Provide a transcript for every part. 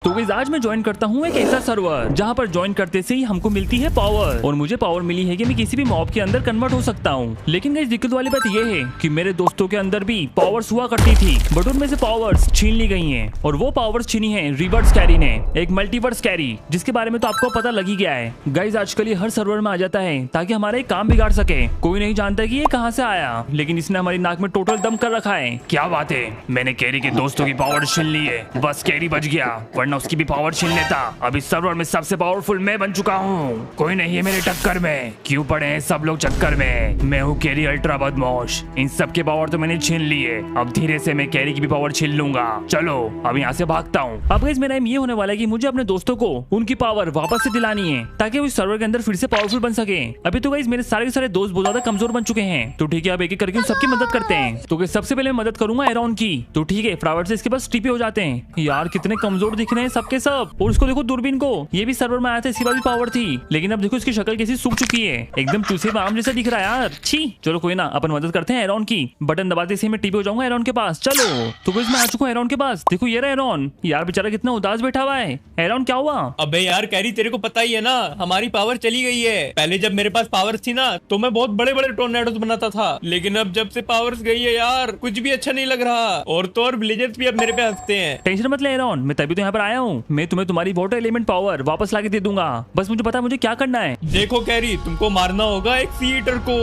तो गाइस आज मैं ज्वाइन करता हूँ एक ऐसा सर्वर जहाँ पर ज्वाइन करते से ही हमको मिलती है पावर, और मुझे पावर मिली है कि मैं किसी भी मॉब के अंदर कन्वर्ट हो सकता हूँ। लेकिन गाइस दिक्कत वाली बात ये है कि मेरे दोस्तों के अंदर भी पावर्स हुआ करती थी, बट उनमें से पावर्स छीन ली गई हैं, और वो पावर्स छीनी है रिवर्स कैरी ने, एक मल्टीवर्स कैरी, जिसके बारे में तो आपको पता लग ही गया है। गाइस आजकल ये हर सर्वर में आ जाता है ताकि हमारा एक काम बिगाड़ सके। कोई नहीं जानता कि ये कहाँ से आया, लेकिन इसने हमारी नाक में टोटल दम कर रखा है। क्या बात है, मैंने कैरी के दोस्तों की पावर छीन ली है, बस कैरी बच गया, वरना उसकी भी पावर छीन लेता। अब इस सर्वर में सबसे पावरफुल मैं बन चुका हूँ, कोई नहीं है मेरे टक्कर में। क्यों पड़े हैं सब लोग चक्कर में, मैं हूँ कैरी अल्ट्रा बदमाश, इन सब के पावर तो मैंने छीन ली है, अब धीरे से मैं कैरी की भी पावर छीन लूंगा। चलो अब यहाँ से भागता हूँ। अब गाइस मेरा एम ये होने वाला है कि मुझे अपने दोस्तों को उनकी पावर वापस से दिलानी है ताकि वो इस सर्वर के अंदर फिर से पावरफुल बन सके। अभी तो गाइस मेरे सारे के सारे दोस्त बहुत ज्यादा कमजोर बन चुके हैं, तो ठीक है अब एक एक करके उन सबकी मदद करते हैं। तो गाइस सबसे पहले मैं मदद करूंगा एरॉन की, तो ठीक है फटाफट से इसके पास टीपी हो जाते हैं। यार कितने कमजोर दिख रहे हैं सबके सब, और उसको देखो दूरबीन को, ये भी सर्वर में आया था, इसके पास भी पावर थी, लेकिन अब देखो इसकी शक्ल कैसी सूख चुकी है, एकदम चूसे आम जैसा दिख रहा है यार। छी चलो कोई ना, अपन मदद करते हैं एरॉन की। बटन दबाते से मैं टीपी हो जाऊंगा एरॉन के पास। चलो तो गाइस मैं आ चुका हूँ एरॉन के पास, देखो ये रहा एरॉन। यार बेचारा कितना उदास बैठा हुआ है। एरॉन क्या हुआ? अबे यार कैरी तेरे को पता ही है ना, हमारी पावर चली गई है। पहले जब मेरे पास पावर्स थी ना तो मैं बहुत बड़े बड़े टोर्नेडोस बनाता था, लेकिन अब जब से पावर्स गई है यार कुछ भी अच्छा नहीं लग रहा, और तो और विलेजर्स भी अब मेरे पे हंसते हैं। टेंशन मत ले एरॉन, मैं तभी तो यहाँ पर आया हूँ, मैं तुम्हें तुम्हारी वाटर एलिमेंट पावर वापस लाके दे दूंगा, बस मुझे पता है मुझे क्या करना है। देखो कैरी तुमको मारना होगा एक सी ईटर को,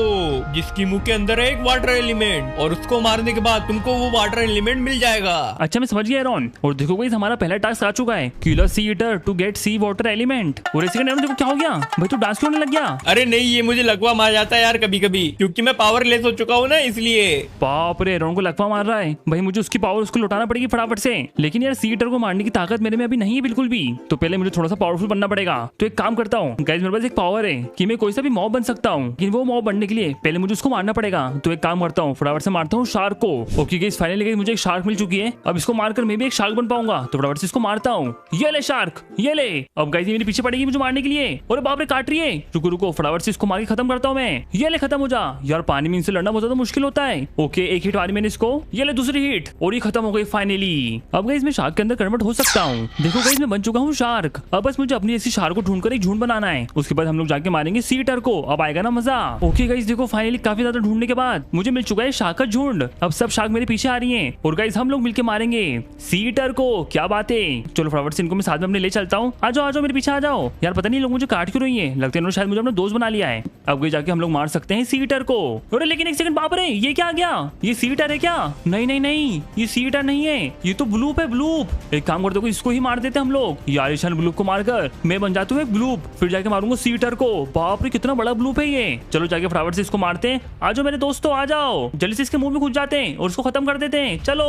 जिसकी मुंह के अंदर है एक वाटर एलिमेंट, और उसको मारने के बाद तुमको वो वाटर एलिमेंट मिल जाएगा। अच्छा मैं समझ गया एरॉन, और देखो गाइस हमारा पहला टास्क आ चुका है, killer sea eater to get sea water element. और इसी का एरॉन देखो क्या हो गया भाई, तू डांस क्यों होने लग गया? अरे नहीं ये मुझे लकवा मार जाता है यार कभी कभी, क्योंकि मैं पावर लेस हो चुका हूँ ना इसलिए। बाप रे एरॉन को लकवा मार रहा है भाई, मुझे उसकी पावर उसको लौटाना पड़ेगी फटाफट से, लेकिन यार सी ईटर को मारने की ताकत मेरे में अभी नहीं है बिल्कुल भी, तो पहले मुझे थोड़ा सा पावरफुल बनना पड़ेगा। तो एक काम करता हूँ गाइस, मेरे पास एक पावर है कि मैं कोई सा भी मॉब बन सकता हूँ, लेकिन वो मॉब बनने के लिए पहले मुझे उसको मारना पड़ेगा। तो एक काम करता हूँ फटाफट से मारता हूँ शार्क को। ओके गाइस फाइनली गाइस मुझे एक शार्क मिल चुकी है, अब इसको मारकर मैं भी एक शार्क बन पाऊंगा, तो फटाफट से इसको मारता हूँ। ये ले शार्क, ये ले। अब गाइस ये मेरे पीछे पड़ेगी मुझे मारने के लिए, और बाप रे काट रही है। रुको रुको फटाफट से इसको मार के खत्म करता हूँ मैं। ये ले खत्म हो जा। यार पानी में इनसे लड़ना बहुत ज्यादा मुश्किल होता है। ओके एक हिट मारी मैंने इसको, ये ले दूसरी हिट, और ये खत्म हो गई फाइनली। अब गाइस मैं शार्क के अंदर कन्वर्ट हो सकता हूँ। देखो गाइस मैं बन चुका हूँ शार्क, अब बस मुझे अपनी ऐसी शार्क को ढूंढकर एक झुंड बनाना है, उसके बाद हम लोग जाके मारेंगे सी ईटर को, अब आएगा ना मजा। ओके गाइस देखो फाइनली काफी ज्यादा ढूंढने के बाद मुझे मिल चुका है शार्क का झुंड, अब सब शार्क मेरे पीछे आ रही हैं, और गाइस हम लोग मिलके मारेंगे सी ईटर को। क्या बात है, चलो फटाफट से इनको मैं साथ में अपने ले चलता हूँ। आ जाओ मेरे पीछे आ जाओ। यार पता नहीं लोग मुझे काट क्यों रही है, लगता है शायद मुझे अपना दोस्त बना लिया है। अब गए जाके हम लोग मार सकते हैं सी ईटर को। अरे लेकिन एक सेकंड, बाप रे ये क्या आ गया, ये सी ईटर है क्या? नहीं नहीं नहीं ये सी ईटर नहीं है, ये तो ब्लूप है ब्लूप। एक काम करते हो इसको ही मार देते हम लोग। यार ईशान ब्लूप को मारकर मैं बन जाता हूँ एक ब्लूप, फिर जाके मारूंगा सी ईटर को। बाप रे कितना बड़ा ब्लूप है ये। चलो जाके फटाफट से इसको मारते हैं। आ जाओ मेरे दोस्तों आ जाओ, जल्दी से इसके मुंह में घुस जाते हैं और उसको खत्म कर देते हैं। चलो,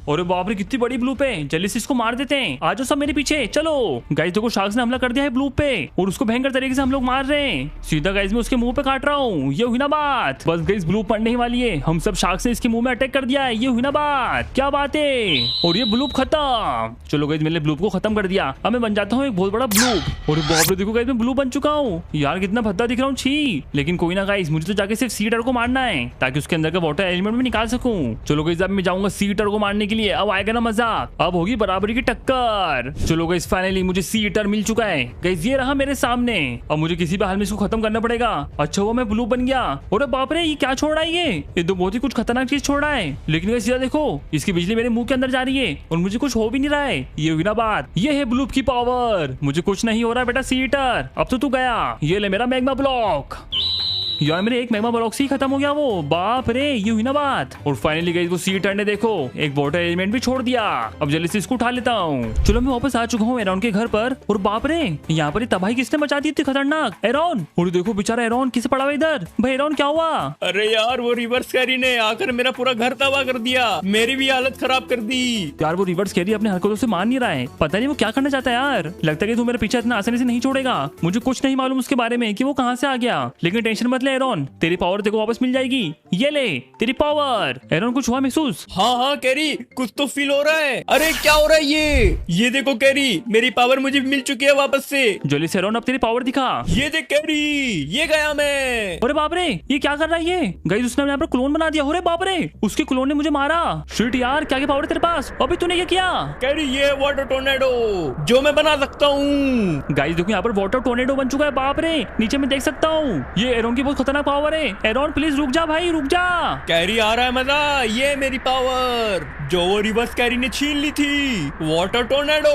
और बाप रे कितनी बड़ी ब्लूप है, जल्दी से इसको मार देते हैं। आ जाओ सब मेरे पीछे। चलो गाइस देखो शार्क्स ने हमला कर दिया है ब्लूप पे, और उसको भयंकर तरीके से हम लोग मार रहे हैं। सीधा गाइस मैं उसके मुंह पे काट रहा हूँ, ये हुई ना बात। बस गाइस ब्लूप पड़ने ही वाली है, हम सब शार्क्स ने इसके मुंह में अटैक कर दिया है, ये हुई ना बात। क्या बात है, और ये ब्लूप खत्म। चलो गाइस मैंने ब्लूप को खत्म कर दिया, अब मैं बन जाता हूँ एक बहुत बड़ा ब्लूप। और बाप रे देखो गाइस मैं ब्लू बन चुका हूँ। यार कितना भद्दा दिख रहा हूँ, छी। लेकिन कोई ना गाइस मुझे तो जाके सिर्फ सी ईटर को मारना है ताकि उसके अंदर का वाटर एलिमेंट में निकाल सकूं। चलो गाइस अब मैं जाऊंगा सी ईटर को मारने के लिए, अब आएगा ना मजा, अब होगी बराबरी की टक्कर। चलो गाइस फाइनली मुझे सी ईटर मिल चुका है। गाइस ये रहा मेरे सामने, अब मुझे किसी भी हाल में इसको खत्म करना पड़ेगा। अच्छा वो मैं ब्लू बन गया। और बाप रे ये क्या छोड़ रहा है, ये तो बहुत ही कुछ खतरनाक चीज छोड़ रहा है। लेकिन गाइस ये देखो इसकी बिजली मेरे मुंह के अंदर जा रही है और मुझे कुछ हो भी नहीं रहा है, ये हुई ना बात। ये है ब्लूप की पावर, मुझे कुछ नहीं हो रहा बेटा सी ईटर, अब तो तू गया। ये ले मेरा मैग्मा ब्लॉक। यार मेरे एक मैग्मा ब्लॉक से ही खत्म हो गया वो, बाप रे ये हुई ना बात। और फाइनली गाइस वो सी ईटर ने देखो एक वाटर एलिमेंट भी छोड़ दिया, अब जल्दी से इसको उठा लेता हूँ। चलो मैं वापस आ चुका हूँ एरॉन के घर पर, और बाप रे यहाँ पर तबाही किसने मचा दी थी खतरनाक, एरॉन। और देखो बेचारा एरॉन किसे पड़ा हुआ इधर। भाई एरॉन क्या हुआ? अरे यार वो रिवर्स कैरी ने आकर मेरा पूरा घर तबाह कर दिया, मेरी भी हालत खराब कर दी। यार वो रिवर्स कैरी अपने हरकतों से मान नहीं रहा है, पता नहीं वो क्या करना चाहता है यार। लगता है कि तू मेरे पीछे इतना आसानी से नहीं छोड़ेगा, मुझे कुछ नहीं मालूम उसके बारे में कि वो कहाँ से आ गया। लेकिन टेंशन मत ले ले एरॉन, तेरी पावर तेरे को वापस मिल जाएगी। ये ले तेरी पावर। एरॉन कुछ हुआ महसूस? हाँ हाँ कैरी, कुछ तो फील हो रहा है। अरे क्या हो रहा है ये देखो कैरी, मेरी पावर मुझे मिल चुकी है वापस से। जल्दी से एरॉन अब तेरी पावर दिखा। ये देख कैरी, ये गया मैं। अरे बाप रे, ये क्या कर रहा है ये? गाइस उसने यहाँ पर क्लोन बना दिया। अरे बाप रे, उसके क्लोन ने मुझे मारा। शिट यार, क्या पावर है तेरे पास? अभी तूने क्या किया? कैरी ये वाटर टोर्नेडो जो मैं बना सकता हूँ। गाइस देखो यहाँ पर वाटर टोर्नेडो बन चुका है। बाप रे, नीचे मैं देख सकता हूँ। ये एरॉन की बहुत खतरनाक पावर है। एरॉन प्लीज रुक जा भाई, रुक जा। कैरी आ रहा है मजा। ये मेरी पावर जो वो रिवर्स कैरी ने छीन ली थी, वाटर टोर्नेडो।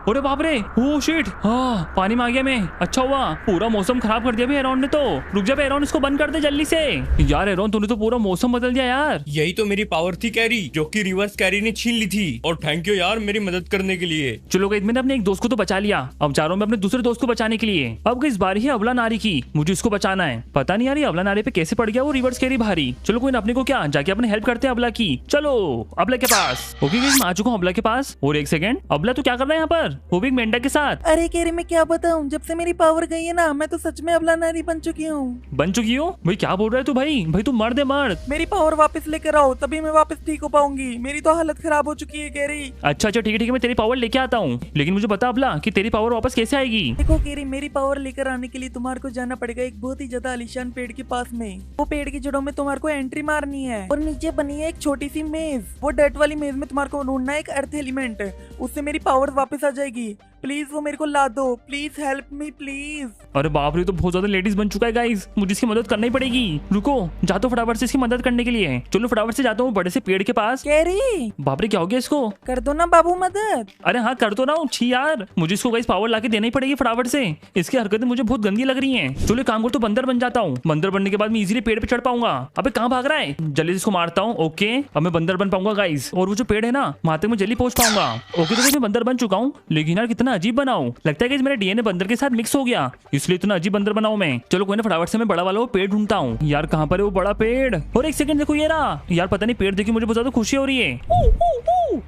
अरे बाप रे, ओ शिट, हाँ पानी में आ गया मैं। अच्छा हुआ, पूरा मौसम खराब कर दिया भी एरॉन ने तो। रुक जा एरॉन, इसको बंद कर दे जल्दी से। यार एरॉन तूने तो पूरा मौसम बदल दिया यार। यही तो मेरी पावर थी कैरी, जो कि रिवर्स कैरी ने छीन ली थी। और थैंक यू यार मेरी मदद करने के लिए। चलो गाइस, मैंने अपने एक दोस्त को तो बचा लिया। अब जा रहा हूं मैं अपने दूसरे दोस्त को बचाने के लिए। अब इस बारी है अबला नारी की, मुझे इसको बचाना है। पता नहीं यार ये अबला नारी पे कैसे पड़ गया वो रिवर्स कैरी भारी। चलो कोई ना, अपने को क्या, जाके अपने हेल्प करते हैं अबला की। चलो अबला के पास। ओके गाइस, मैं आ चुका हूँ अबला के पास। और एक सेकंड, अबला तू क्या कर रहा है यहाँ पर? वो भी एक मेंढक के साथ। अरे कैरी मैं क्या बताऊं, जब से मेरी पावर गई है ना, मैं तो सच में अबला नारी बन चुकी हूँ। बन चुकी हो भाई? क्या बोल रहा है तू भाई? भाई तू मर्द है मर्द। मेरी पावर वापस लेकर आओ, तभी मैं वापस ठीक हो पाऊंगी। मेरी तो हालत खराब हो चुकी है कैरी। अच्छा ठीक है ठीक है, मैं तेरी पावर लेके आता हूँ। लेकिन मुझे बता अबला कि तेरी पावर वापस कैसे आएगी? देखो कैरी, मेरी पावर लेकर आने के लिए तुम्हारे को जाना पड़ेगा एक बहुत ही ज्यादा आलीशान पेड़ के पास में। वो पेड़ की जड़ों में तुम्हारे को एंट्री मारनी है और नीचे बनी है एक छोटी सी मेज। वो डर्ट वाली मेज में तुम्हारे को ढूंढना है एक अर्थ एलिमेंट, उससे मेरी पावर वापस आ जाएगी। प्लीज वो मेरे को ला दो, प्लीज हेल्प मी प्लीज। अरे बाप रे, तो बहुत ज्यादा लेडीज बन चुका है गाइस, मुझे इसकी मदद करनी पड़ेगी। रुको, जाता हूँ फटाफट से इसकी मदद करने के लिए। चलो फटाफट से जाता हूँ बड़े से पेड़ के पास। कैरी बाप रे, क्या हो गया इसको? कर दो ना बाबू मदद। अरे हाँ कर तो रहा हूँ। छी यार, मुझे इसको गाइस पावर लाके देनी पड़ेगी फटाफट से। इसकी हरकतें मुझे बहुत गंदी लग रही हैं। चलो काम कर, तो बंदर बन जाता हूँ। बंदर बनने के बाद मैं इजीली पेड़ पे चढ़ पाऊंगा। अबे कहाँ भाग रहा है? जल्दी से इसको मारता हूँ। ओके, अब मैं बंदर बन पाऊंगा गाइस। और वो जो पेड़ है ना, वहां तक मैं जल्दी पहुंच पाऊंगा। ओके तो मैं बंदर बन चुका हूँ, लेकिन यार कितना अजीब बनाऊं। लगता है कि मेरा डीएनए बंदर के साथ मिक्स हो गया, इसलिए इतना अजीब बंदर बनाऊं मैं। चलो कोई ना, फटाफट से मैं बड़ा वाला वो पेड़ ढूंढता हूँ। यार कहाँ पर है वो बड़ा पेड़? और एक सेकंड, देखो ये रहा। यार पता नहीं, पेड़ देखी मुझे बहुत ज्यादा खुशी हो रही है।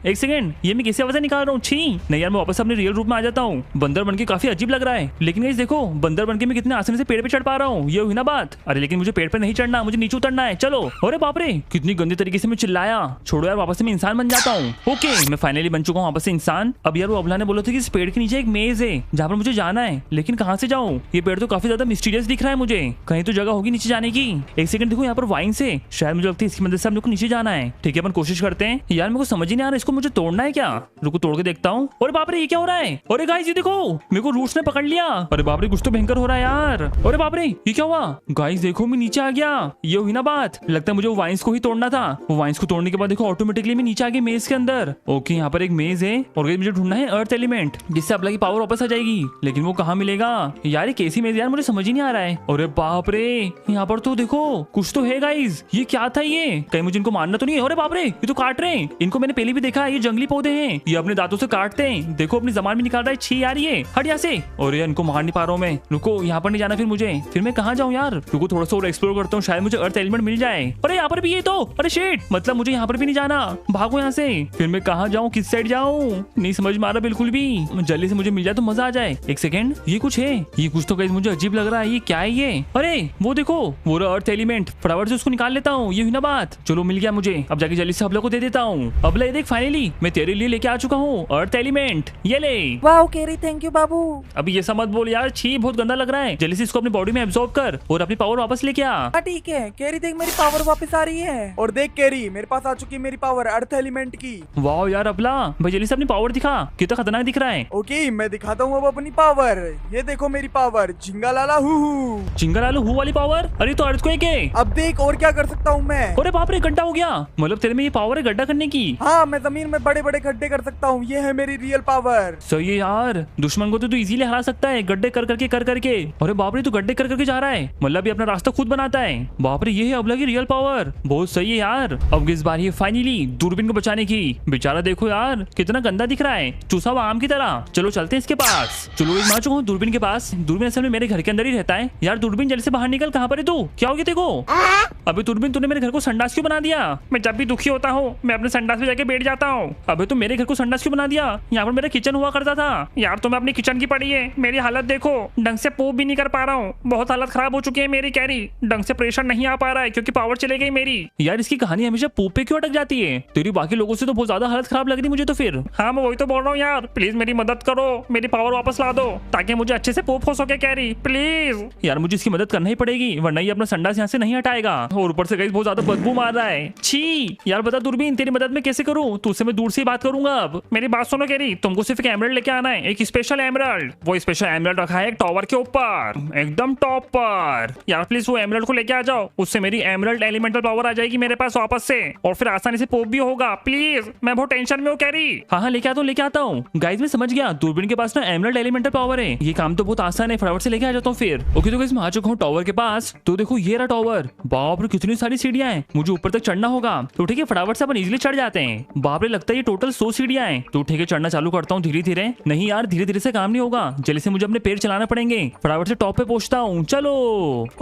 एक सेकंड, ये मैं कैसे आवाज निकाल रहा हूँ? छी नहीं यार, मैं वापस अपने रियल रूप में आ जाता हूँ। बंदर बनके काफी अजीब लग रहा है, लेकिन गाइस देखो बंदर बनके मैं कितने आसानी से पेड़ पे चढ़ पा रहा हूँ। ये हुई ना बात। अरे लेकिन मुझे पेड़ पे नहीं चढ़ना, मुझे नीचे उतरना है। चलो। अरे बाप रे, कितनी गंदी तरीके से मैं चिल्लाया। छोड़ो यार, वापस से मैं इंसान बन जाता हूँ। ओके, मैं फाइनली बन चुका हूँ वापस से इंसान। अब यार वो अबला ने बोला था कि इस पेड़ के नीचे एक मेज है जहाँ पर मुझे जाना है, लेकिन कहाँ से जाऊँ? ये पेड़ तो काफी ज्यादा मिस्टीरियस दिख रहा है मुझे। कहीं तो जगह होगी नीचे जाने की। एक सेकंड, देखो यहाँ पर वाइन से, शायद मुझे लगता है इसकी मदद से हम लोग को नीचे जाना है। ठीक है, अपन कोशिश करते हैं। यार मेरे को समझ ही नहीं आ रहा, इसको मुझे तोड़ना है क्या? रुको तोड़ के देखता हूँ। अरे बाप रे, ये क्या हो रहा है? अरे गाइस ये देखो, मेरे को रूट्स ने पकड़ लिया। अरे बाप रे, कुछ तो भयंकर हो रहा है यार। अरे बाप रे, ये क्या हुआ? गाइस देखो, मैं नीचे आ गया। ये हुई ना बात। लगता है मुझे वो वाइन्स को ही तोड़ना था। वो वाइन्स को तोड़ने के बाद देखो ऑटोमेटिकली मैं नीचे आ गया मेज के अंदर। ओके, यहाँ पर एक मेज है और मुझे ढूंढना है अर्थ एलिमेंट, जिससे अबला की पावर वापस आ जाएगी। लेकिन वो कहाँ मिलेगा यार? ये कैसी मेज यार, मुझे समझ ही नहीं आ रहा है। अरे बाप रे, यहाँ पर तो देखो कुछ तो है गाइस। ये क्या था? ये कहीं मुझे इनको मारना तो नहीं है? अरे बाप रे, ये तो काट रहे हैं। इनको मैंने पहले भी देखा है, ये जंगली पौधे हैं, ये अपने दांतों से काटते हैं। देखो अपनी जबान भी निकाल रहा है। छी यार, ये हट यहाँ से। और यार इनको मार नहीं पा रहा हूँ मैं। रुको, यहाँ पर नहीं जाना फिर मैं कहाँ जाऊँ यार? रुको थोड़ा सा और एक्सप्लोर करता हूँ, शायद मुझे अर्थ एलिमेंट मिल जाए। अरे यहाँ पर भी ये तो, अरे शेट, मतलब मुझे यहाँ पर भी नहीं जाना। भागो यहाँ से। फिर मैं कहाँ जाऊँ, किस साइड जाऊँ? नहीं समझ में आ रहा बिल्कुल भी। जल्दी से मुझे मिल जाए तो मजा आ जाए। एक सेकंड, ये कुछ है, ये कुछ तो गाइस मुझे अजीब लग रहा है। ये क्या है ये? अरे वो देखो, वो रहा अर्थ एलिमेंट। फटाफट से उसको निकाल लेता हूँ। ये हुई ना बात। चलो मिल गया मुझे। अब जाके जल्दी से अबला को दे देता हूँ। अबला ये देख, फाइनली मैं तेरे लिए लेके आ चुका हूँ अर्थ एलिमेंट। ये ले। वाओ कैरी, थैंक यू बाबू। अभी ये सब मत बोल यार, छी बहुत गंदा लग रहा है। जल्दी से इसको अपनी बॉडी में एब्जॉर्ब कर और अपनी पावर वापस लेके आ। हाँ ठीक है कैरी, देख मेरी पावर वापस आ रही है। और देख कैरी, मेरे पास आ चुकी है मेरी पावर अर्थ एलिमेंट की। वाह यार अबला, भाई जल्दी से अपनी पावर दिखा, कितना खतरनाक दिख रहा है। ओके, मैं दिखाता हूँ अब अपनी पावर। ये देखो मेरी पावर, झिंगा लाला हु। चिंगा लालू हु वाली पावर? अरे तो अर्थक्वेक है। अब देख और क्या कर सकता हूँ मैं। अरे बाप रे, गड्ढा हो गया। मतलब तेरे में ये पावर है गड्ढा करने की? हाँ, मैं जमीन में बड़े बड़े गड्ढे कर सकता हूँ, ये है मेरी रियल पावर। सही है यार, दुश्मन को तो तू इजीली हरा सकता है गड्ढे कर करके। अरे बाप रे, तू गड्ढे कर करके जा रहा है, मतलब ये अपना रास्ता खुद बनाता है। बाप रे, ये है अबला की रियल पावर। बहुत सही है यार। अब इस बार ये फाइनली दूरबीन को बचाने की। बेचारा देखो यार, कितना गंदा दिख रहा है, चूसा हुआ आम की तरह। चलो चलते हैं इसके पास। चलो मैं आ चुका हूँ दूरबीन के पास। दूरबीन असल में मेरे घर के अंदर ही रहता है। यार दूरबीन जल्दी से बाहर निकल, कहाँ पर है तू? क्या हो गया तेरे को? अबे दूरबीन तूने मेरे घर को संडास क्यों बना दिया? मैं जब भी दुखी होता हूँ मैं अपने संडास में जाके बैठ जाता हूँ। अबे तू मेरे घर को संडास क्यों बना दिया? यहाँ पर मेरा किचन हुआ करता था। यार तुम्हें अपनी किचन की पड़ी है, मेरी हालत देखो, ढंग से पोप भी नहीं कर पा रहा हूँ। बहुत हालत खराब हो चुकी है मेरी कैरी, ढंग से प्रेशर नहीं आ पा रहा है क्योंकि पावर चले गई मेरी। यार इसकी कहानी हमेशा पोप पे क्यों अटक जाती है? तेरी बाकी लोगों से तो बहुत ज्यादा हालत खराब लग रही मुझे तो फिर। हाँ मैं वही तो बोल रहा हूँ यार, प्लीज मेरी मदद करो, मेरी पावर वापस ला दो ताकि मुझे अच्छे से पोप हो सके कैरी, प्लीज। यार मुझे इसकी मदद करना ही पड़ेगी वरना ये अपना संडास यहाँ से नहीं हटाएगा। और ऊपर से गाइस बहुत ज्यादा बदबू मार रहा है। छी यार बता दूरबीन तेरी मदद मैं कैसे करूँ? तुझसे मैं दूर से ही बात करूंगा। अब मेरी बात सुनो कैरी, तुमको सिर्फ एक एमरल्ड लेके आना है, एक स्पेशल एमरल्ड। वो स्पेशल एमरल्ड रखा है एक टावर के ऊपर, एकदम टॉप पर। यार प्लीज वो एमरल्ड को लेके आ जाओ, उससे मेरी एमरल्ड एलिमेंटल पावर आ जाएगी मेरे पास वापस से और फिर आसानी से पोप भी होगा। प्लीज मैं बहुत टेंशन में हूँ कैरी। हाँ लेके आता हूँ। गाइस मैं समझ गया, दूरबीन के पास ना एमरल्ड एलिमेंटल पावर है, ये काम तो बहुत आसान है, फटाफट से लेके आ जाता हूँ फिर। ओके तो गाइस मैं आ चुका हूँ टावर के पास। तो देखो ये रहा टावर। बाप रे कितनी सारी सीढ़ियां हैं, मुझे ऊपर तक चढ़ना होगा। तो ठीक है फटाफट से अपन इजीली चढ़ जाते हैं। बाप रे लगता है ये टोटल 100 सीढ़ियां हैं। तो ठीक है चढ़ना चालू करता हूँ धीरे धीरे। नहीं यार धीरे धीरे से काम नहीं होगा, जल्दी से मुझे अपने पैर चलाना पड़ेंगे। फटाफट से टॉप पे पहुंचता हूँ। चलो।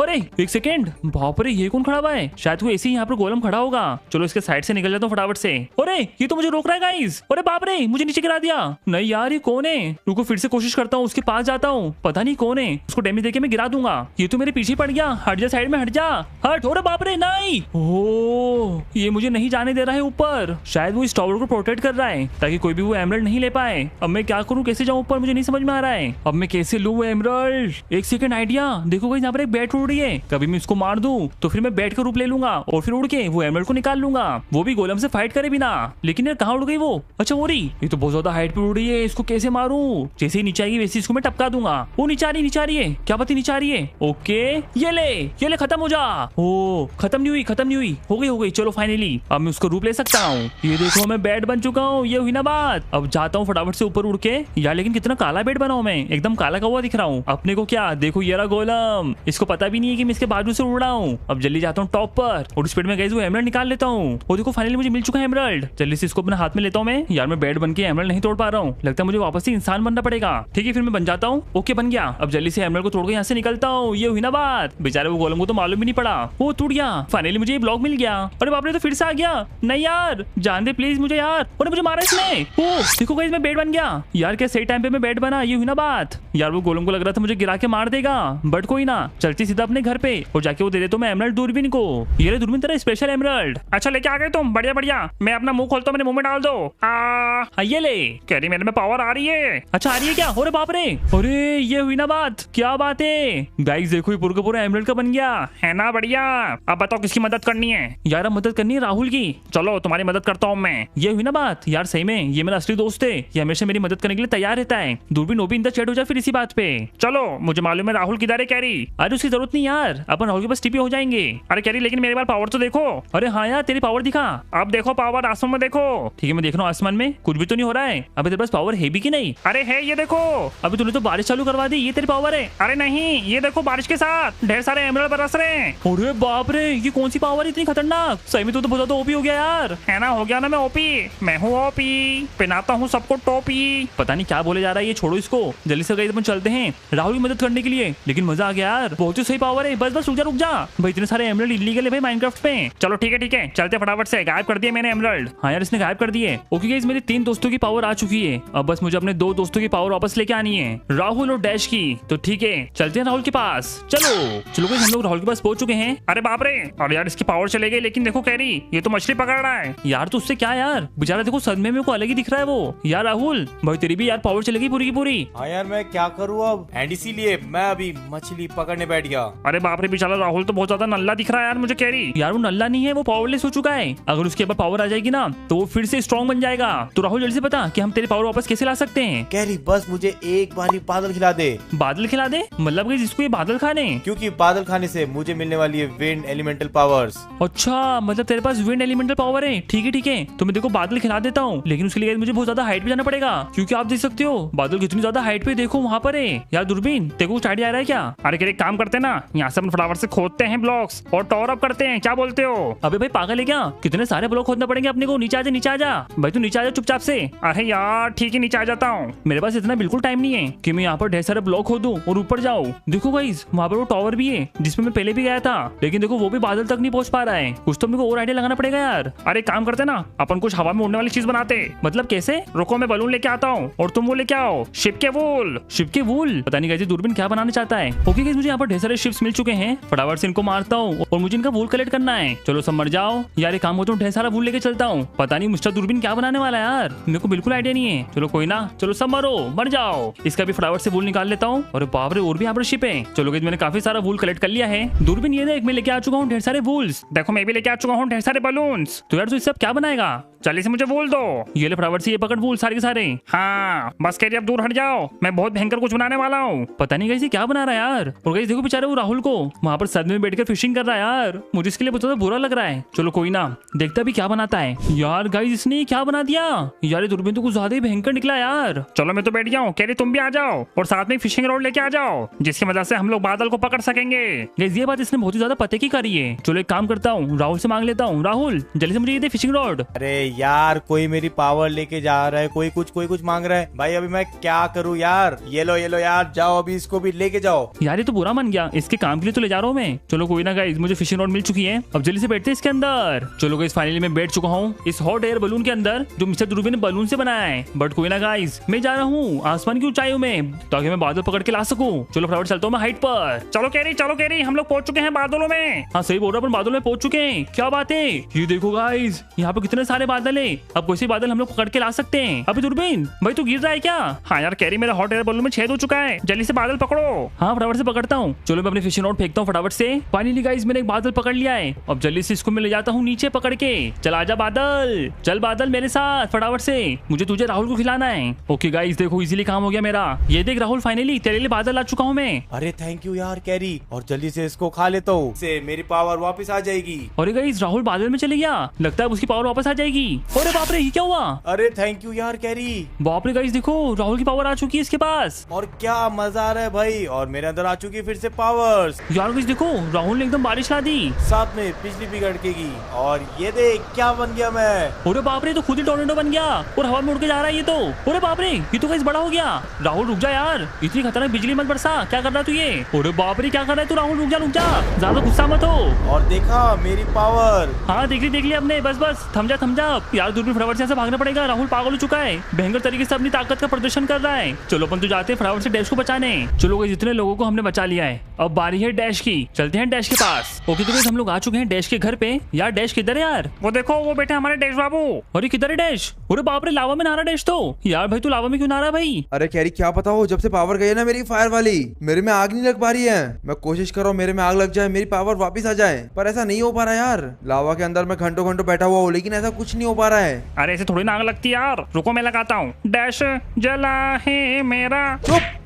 अरे एक सेकेंड, बाप रे ये कौन खड़ा हुआ है? शायद वो ऐसे ही यहाँ पर गोलम खड़ा होगा। चलो इसके साइड से निकल जाता हूँ फटाफट से। अरे ये तो मुझे रोक रहा है गाइस। अरे बाप रे मुझे नीचे गिरा दिया। नहीं यार ये कौन है? रुको फिर से कोशिश करता हूँ, उसके पास जाता हूँ, पता नहीं कौन है। उसको डैमेज देके मैं गिरा दूंगा। ये तो मेरे पीछे पड़ गया। हट जा साइड में, हट जा, हट। अरे बाप रे नहीं, ओ ये मुझे नहीं जाने दे रहा है ऊपर। शायद वो इस टावर को प्रोटेक्ट कर रहा है ताकि कोई भी वो एमरल्ड नहीं ले पाए। अब मैं क्या करूँ, कैसे जाऊँ ऊपर, मुझे नहीं समझ में आ रहा है। अब मैं कैसे लूँ वो एमरल्ड? एक सेकंड आइडिया, देखो गाइस यहाँ पर एक बैट उड़ रही है, कभी मैं इसको मार दूं तो फिर मैं बैट का रूप ले लूंगा और फिर उड़ के वो एमरल्ड को निकाल लूंगा, वो भी गोलम से फाइट करे बिना। लेकिन यार कहाँ उड़ गई वो? अच्छा वो रही, ये तो बहुत ज्यादा हाइट पे उड़ रही है, इसको कैसे मारूं? जैसे ही नीचे आएगी वैसे इसको मैं टपका दूंगा। वो नीचे आ रही है, क्या पता नीचे आ रही है। ओके ये ले खत्म हो जा। ओ खत्म नहीं हुई, हो गई। चलो फाइनली अब मैं उसको रूप ले सकता हूँ। ये देखो मैं बैट बन चुका हूँ, ये हुई ना बात। अब जाता हूँ फटाफट से ऊपर उड़ के। यार लेकिन कितना काला बैट बना हूँ मैं, एकदम काला का हुआ दिख रहा हूँ अपने को। क्या देखो ये रहा गोलम, इसको पता भी नहीं है कि मैं इसके बाजू से उड़ रहा हूँ। अब जल्दी जाता हूँ टॉप पर और स्पीड में गाइस वो एमरल्ड निकाल लेता हूँ। वो देखो फाइनली मुझे मिल चुका है एमरल्ड। जल्दी से इसको अपने हाथ में लेता हूँ मैं। यार मैं बैट बन के एमरल्ड नहीं तोड़ पा रहा हूँ, लगता है मुझे वापस से इंसान बनना पड़ेगा। ठीक है फिर मैं बन जाता हूँ। ओके बन गया। अब जल्दी से एमरल्ड को तोड़ के यहाँ से निकलता हूँ। ये हुई ना बात। बेचारे वो गोलम को तो मालूम भी नहीं पड़ा, वो टूट गया। फाइनली मुझे ये ब्लॉक मिल गया। अरे बाप रे तो फिर से आ गया। नहीं यार जान दे प्लीज मुझे यार। और मुझे मारा इसने। ओ देखो गाइस मैं बैट बन गया। यार क्या सही टाइम पे मैं बैट बना, ये हुई ना बात। यार वो गोलम को लग रहा था मुझे गिरा के मार देगा, बट कोई ना, चलती सीधा अपने घर पे और जाके वो दे देता हूं मैं एमरल्ड दूरबीन को। ये दूरबीन तेरा स्पेशल एमरल्ड। अच्छा लेके आ गए तुम, बढ़िया। मैं अपना मुंह खोलता हूं, मेरे मुंह में डाल दो। ये ले, कह रही मेरे में पावर आ रही है। अच्छा आ रही है क्या? अरे बाप रे, अरे ये हुई ना बात। क्या बात है गाइस, देखो ये पूरा का पूरा एमरल्ड का बन गया है ना, बढ़िया। अब बताओ किसकी मदद करनी है? यार अब मदद करनी है राहुल की। चलो तुम्हारी मदद करता हूँ मैं। ये हुई ना बात। यार सही में ये मेरा असली दोस्त है, ये हमेशा मेरी मदद करने के लिए तैयार रहता है। दूरबीन वो भी इंदा चैट हो जाए फिर इसी बात पे। चलो मुझे मालूम है राहुल किधर है कैरी। अरे उसकी जरूरत नहीं यार, अपन राहुल के पास टीपी हो जाएंगे। अरे कैरी लेकिन मेरे पास पावर तो देखो। अरे हाँ यार तेरी पावर दिखा, अब देखो पावर आसमान में देखो। ठीक है मैं देख रहा हूँ आसमान में कुछ भी तो नहीं हो रहा है। अबे तेरे पास पावर है भी कि नहीं? अरे है, ये देखो। अभी तूने तो बारिश चालू करवा दी, ये तेरी पावर है? अरे नहीं, ये देखो बारिश के साथ ढेर सारे एमरल्ड बरस रहे हैं। अरे बाप रे ये कौन सी पावर इतनी खतरनाक? सही में तू तो बहुत ज्यादा ओपी हो गया यार। है ना, हो गया ना मैं ओपी। मैं हूँ ओपी, पहनाता हूँ सबको टोपी। पता नहीं क्या बोले जा रहा है ये, छोड़ो इसको। जल्दी से गाइस अपन चलते हैं राहुल की मदद करने के लिए। लेकिन मजा आ गया यार, बहुत ही सही पावर है। बस रुक जा भाई, इतने सारे एमरल्ड इलीगल है भाई माइनक्राफ्ट पे। चलो ठीक है चलते फटाफट से। गायब कर दिए मैंने एमरल्ड। हाँ यार इसने गायब कर दिए। ओके गाइस मेरे 3 दोस्तों की पावर आ चुकी है, अब बस मुझे अपने 2 दोस्तों की पावर वापस लेके आनी है, राहुल और डैश की। तो ठीक है चलते हैं राहुल के पास। चलो गाइस हम लोग राहुल के पास पहुंच चुके हैं। अरे बाप रे, और यार इसकी पावर चले गई। लेकिन देखो कैरी ये तो मछली पकड़ रहा है। यार तो उससे क्या यार, बेचारा देखो सदमे में को अलग ही दिख रहा है वो। यार राहुल भाई तेरी भी यार पावर चलेगी पूरी की पूरी। हाँ यार मैं क्या करूँ अब, एंड इसीलिए मैं अभी मछली पकड़ने बैठ गया। अरे बाप रे बेचारा राहुल तो बहुत ज्यादा नल्ला दिख रहा है यार मुझे कैरी। यार वो नल्ला नहीं है, वो पावरलेस हो चुका है। अगर उसके ऊपर पावर आ जाएगी ना तो वो फिर से स्ट्रॉन्ग बन जाएगा। तो राहुल जल्दी से बता कि हम तेरी पावर वापस कैसे ला सकते हैं? कैरी बस मुझे एक बार बादल खिला दे। बादल खिला दे? मतलब गाइस इसको ये बादल खाने? क्योंकि बादल खाने से मुझे मिलने वाली है विंड एलिमेंटल पावर्स। अच्छा मतलब तेरे पास विंड एलिमेंटल पावर है। ठीक है तो मैं देखो बादल खिला देता हूँ, लेकिन उसके लिए मुझे बहुत ज्यादा हाइट पे जाना पड़ेगा। क्योंकि आप देख सकते हो बादल कितनी ज्यादा हाइट पे, देखो वहाँ पर है। यार दूरबीन तेरे को कुछ आइडिया आ रहा है क्या? अरे एक काम करते हैं ना, यहाँ से अपन फटाफट से खोदते हैं ब्लॉक्स और टॉवर अप करते हैं, क्या बोलते हो? अबे भाई पागल है क्या? कितने सारे ब्लॉक खोदना पड़ेंगे अपने को। नीचे आ जा भाई, तू नीचे आ जा चुपचाप से। अरे यार ठीक है नीचे आ जाता हूँ। मेरे पास इतना बिल्कुल टाइम नहीं है कि मैं यहाँ पर ढेर सारे ब्लॉक खोदूं और ऊपर जाऊँ। देखो गाइस वहाँ पर वो टावर भी है जिसमें मैं पहले भी गया था, लेकिन देखो वो भी बादल तक नहीं पहुंच पा रहा है। कुछ तो मेरे को और आइडिया लगाना पड़ेगा यार। अरे काम करते ना, अपन कुछ हवा में उड़ने वाली चीज बनाते। मतलब कैसे? रुको मैं बलून लेके आता हूँ और तुम वो लेके आओ शिप के वूल। शिप के वूल? पता नहीं गाइस दूरबीन क्या बनाना चाहता है। ओके गाइस मुझे यहाँ पर ढेर सारे शिप्स मिल चुके हैं, फटाफट से इनको मारता हूँ और मुझे इनका वूल कलेक्ट करना है। चलो सब मर जाओ यार, एक काम होता हूँ ढेर सारा वूल लेके चलता हूँ। पता नहीं मिस्टर दूरबीन क्या बनाने वाला है यार, मेरे को बिल्कुल आइडिया नहीं है। चलो कोई ना, चलो सब मरो, मर जाओ। इसका भी फटाफट से वूल निकाल लेता हूँ। और बाप रे और भी यहाँ पर शिप है। चलो गाइस मैंने काफी सारा वूल कलेक्ट कर लिया है। दूरबीन ये देख मैं लेके आ चुका हूँ ढेर सारे वूल्स। देखो मैं भी लेके आ चुका हूँ ढेर सारे बलून्स। तो यार तू सब क्या बनाएगा? जल्दी से मुझे वूल दो। ये ले फटाफट से ये पकड़ वूल सारे के सारे। हाँ बस कह रही अब दूर हट जाओ, मैं बहुत भयंकर कुछ बनाने वाला हूँ। पता नहीं गाइस क्या बना रहा है यार। और गाइस देखो बेचारे वो राहुल को वहाँ पर सदमे में बैठकर फिशिंग कर रहा है यार, मुझे इसके लिए बहुत ज्यादा बुरा लग रहा है। चलो कोई ना, देखता भी क्या बनाता है। यार गाइस इसने क्या बना दिया यार, दूरबीन तो कुछ ज्यादा ही भयंकर निकला यार। चलो मैं तो बैठ गया हूँ, कह रही तुम भी आ जाओ और साथ में फिशिंग रॉड लेके आ जाओ जिसकी वजह से हम लोग बादल को पकड़ सकेंगे। गाइस ये बात इसने बहुत ही ज्यादा पते की करी है। चलो एक काम करता हूँ, राहुल से मांग लेता हूँ। राहुल जल्दी से मुझे ये दे फिशिंग रॉड। अरे यार कोई मेरी पावर लेके जा रहा है, कोई कुछ मांग रहा है। भाई अभी मैं क्या करूँ यार? ये लो यार, जाओ अभी इसको भी लेके जाओ। यार ये तो बुरा मन गया, इसके काम के लिए तो ले जा रहा हूँ मैं। चलो कोई ना गाइस मुझे फिशिंग रॉड मिल चुकी है, अब जल्दी से बैठते हैं इसके अंदर। चलो गाइस फाइनली मैं बैठ चुका हूँ इस हॉट एयर बलून के अंदर जो मिस्टर दूरबीन ने बलून से बनाया है। बट कोई ना गाइस मैं जा रहा हूँ आसमान की ऊंचाइयों में ताकि मैं बादल पकड़ के ला सकूं। चलो फटाफट चलता हूँ मैं हाइट पर। चलो कैरी हम लोग पहुंच चुके हैं बादलों में। हाँ सही बोल रहा, अपन बादलों में पहुंच चुके हैं। क्या बात है, ये देखो गाइस यहाँ पे कितने सारे बादल है। अब कोई से बादल हम लोग पकड़ के ला सकते हैं। अभी दूरबीन भाई तू गिर रहा है क्या? हाँ यार कैरी मेरा हॉट एयर बलून में छेद हो चुका है, जल्दी से बादल पकड़ो। हाँ फटाफट से पकड़ता हूँ। चलो मैं अपने फिशिंग रॉड फेंकता हूँ फटाफट से। फाइनली गाइस मैंने एक बादल पकड़ लिया है, अब जल्दी से इसको मैं ले जाता हूँ नीचे पकड़ के। चल आजा बादल, चल बादल मेरे साथ फटाफट से, मुझे तुझे राहुल को खिलाना है। ओके गाइस देखो इजीली काम हो गया मेरा। ये देख राहुल फाइनली तेरे लिए बादल ला चुका हूँ मैं। अरे थैंक यू यार कैरी, और जल्दी से इसको खा लेता हूँ, इससे मेरी पावर वापस आ जाएगी। अरे गाइस राहुल बादल में चले गया, लगता है उसकी पावर वापस आ जाएगी। अरे बाप रे ये क्या हुआ? अरे थैंक यू यार कैरी। बाप रे गाइस देखो राहुल की पावर आ चुकी है इसके पास। और क्या मजा आ रहा है भाई, और मेरे अंदर आ चुकी है फिर से पावर्स। यार गाइस देखो राहुल ने एकदम बारिश ला दी, साथ में बिजली भी गड़केगी। और ये देख क्या बन गया मैं। अरे बाप रे तो खुद ही टोर्नेडो बन गया और हवा में उड़ के जा रहा है ये तो। अरे बाप रे ये तो गाइस बड़ा हो गया। राहुल रुक जा यार, इतनी खतरनाक बिजली मत बरसा, क्या कर रहा तू ये? अरे बाप रे क्या कर रहा है तू? राहुल रुक जा, ज्यादा गुस्सा मत हो। और देखा मेरी पावर। हाँ देख ली हमने, बस थम जा यार। दूरबीन फटाफट से भागना पड़ेगा, राहुल पागल हो चुका है, भयंकर तरीके से अपनी ताकत का प्रदर्शन कर रहा है। चलो अपन तो जाते हैं फटाफट से डैश को बचाने। चलो गाइस जितने लोगों को हमने बचा लिया है, अब बारी है डैश की, चलते हैं डैश के पास। ओके तो गाइस हम लोग आ चुके हैं डैश के घर पे। यार डैश किधर है यार? वो देखो वो बैठे हमारे डैश बाबू। अरे किधर है डैश? अरे बाप रे लावा में नहा रहा डैश तो। यार भाई तू लावा में क्यों नहा रहा भाई? अरे कैरी क्या पता हो, जब से पावर गई है ना मेरी फायर वाली, मेरे में आग नहीं लग पा रही है। मैं कोशिश कर रहा हूँ मेरे में आग लग जाए, मेरी पावर वापस आ जाए, पर ऐसा नहीं हो पा रहा यार। लावा के अंदर मैं घंटों बैठा हुआ हूँ लेकिन ऐसा कुछ नहीं हो पा रहा है। अरे ऐसे थोड़ी ना आग लगती यार, रुको मैं लगाता हूँ। डैश जला है मेरा।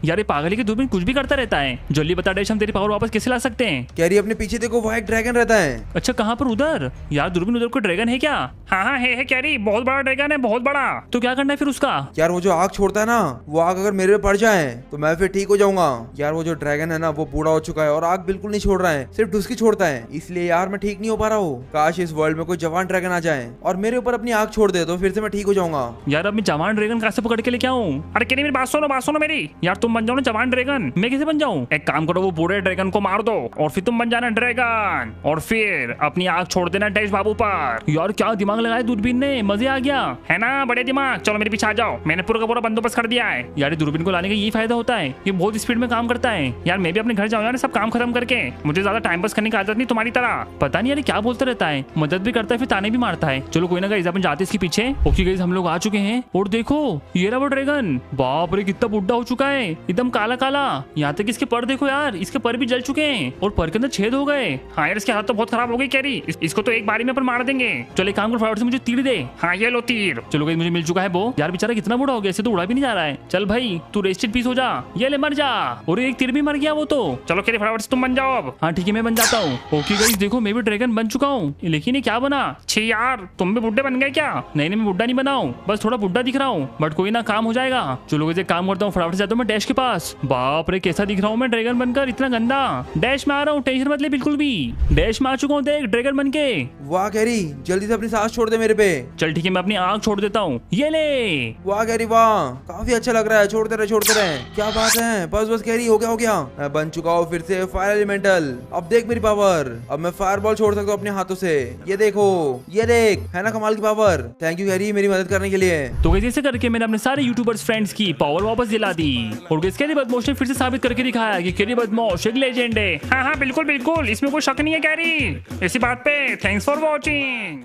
यार ये पागली की दूरबीन कुछ भी करता रहता है। जल्दी बता डैश हम तेरी पावर वापस कैसे ला सकते हैं? कैरी अपने पीछे देखो वहाँ एक ड्रैगन रहता है। अच्छा कहाँ पर? उधर? यार दूरबीन उधर कोई ड्रैगन है क्या? हाँ है कैरी, बहुत बड़ा ड्रैगन है, बहुत बड़ा। तो क्या करना है फिर उसका? यार वो जो आग छोड़ता है ना, वो आग अगर मेरे पे पड़ जाए तो मैं फिर ठीक हो जाऊंगा। यार वो जो ड्रैगन है ना वो बूढ़ा हो चुका है और आग बिल्कुल नहीं छोड़ रहा है, सिर्फ ढुसकी छोड़ता है, इसलिए यार मैं ठीक नहीं हो पा रहा हूँ। काश इस वर्ल्ड में कोई जवान ड्रैगन आ जाए और मेरे ऊपर अपनी आग छोड़ दे तो फिर से मैं ठीक हो जाऊंगा। यार अब मैं जवान ड्रैगन कैसे पकड़ के लेके आऊं? अरे कैरी मेरी बात सुनो मेरी। यार तुम बन जाओ ना जवान ड्रैगन, मैं कैसे बन जाऊं? एक काम करो वो बूढ़े ड्रैगन को मार दो और फिर तुम बन जाना ड्रैगन और फिर अपनी आग छोड़ देना डैश बाबू पर। यार क्या दिमाग लगाया दूरबीन ने, मजे आ गया है ना, बड़े दिमाग। चलो मेरे पीछे आ जाओ, मैंने पूरा का पूरा बंदोबस्त कर दिया है। यार दूरबीन को लाने का यही फायदा होता है, ये बहुत स्पीड में काम करता है। यार मैं भी अपने घर जाऊँ यार सब काम खत्म करके, मुझे ज्यादा टाइम पास करने की आदत नहीं तुम्हारी तरह। पता नहीं यार क्या बोलता रहता है, मदद भी करता है फिर ताने भी मारता है। चलो कोई ना गाइस अपन जाते इसके पीछे। ओके गाइस हम लोग आ चुके हैं और देखो ये रहा वो ड्रैगन। बाप रे कितना बुढ़ा हो चुका है, एकदम काला काला। यहाँ तक इसके पर देखो यार, इसके पर भी जल चुके हैं और पर के अंदर छेद हो गए। हाँ यार इसके हाथ तो बहुत खराब हो गई कैरी, इसको तो एक बारी में अपन मार देंगे। चलो एक काम कर फटाफट से मुझे तीर दे। हाँ ये लो तीर। चलो गाइस मुझे मिल चुका है वो। यार बेचारा कितना बुढ़ा हो गया, ऐसे तो उड़ा भी नहीं जा रहा है। चल भाई तू रेस्ट इन पीस हो जा, ये ले मर जा। और एक तीर भी मर गया वो तो। चलो कैरी फटाफट से तुम बन जाओ अब। हाँ ठीक है मैं बन जाता हूँ। ओके गाइस देखो मैं भी ड्रैगन बन चुका हूँ, लेकिन ये क्या बना? छी यार तुम भी बुड्ढे बन गए क्या? नहीं मैं बुड्ढा नहीं बना हूँ, बस थोड़ा बुड्ढा दिख रहा हूँ, बट कोई ना काम हो जाएगा। चलो गाइस एक काम करता हूँ फटाफट से जाता हूँ मैं डैश डैश के पास। बाप रे कैसा दिख रहा हूँ मैं ड्रैगन बनकर, इतना गंदा। डैश में आ रहा हूँ, टेंशन मत ले बिल्कुल भी। डैश में आ चुका हूँ, देख ड्रैगन बन के। वाह गैरी, जल्दी से अपनी सांस छोड़ दे मेरे पे। चल ठीक है, मैं अपनी आँख छोड़ देता हूँ, ये ले। वाह गैरी वाह, काफी अच्छा लग रहा है। छोड़ते रहे। क्या बात है, बस गैरी, हो गया। मैं बन चुका हूँ फिर से फायर एलिमेंटल। अब देख मेरी पावर, अब मैं फायर बॉल छोड़ सकता हूँ अपने हाथों से। ये देखो, ये देख, है ना कमाल की पावर। थैंक यू गैरी मेरी मदद करने के लिए। तो गाइस ऐसे करके मैंने अपने सारे यूट्यूबर्स फ्रेंड्स की पावर वापस दिला दी। और गाइस कैरी बदमाश ने फिर से साबित करके दिखाया कि कैरी बदमाश एक लेजेंड है। हाँ बिल्कुल, इसमें कोई शक नहीं है कैरी, इसी बात पे। Thanks for watching.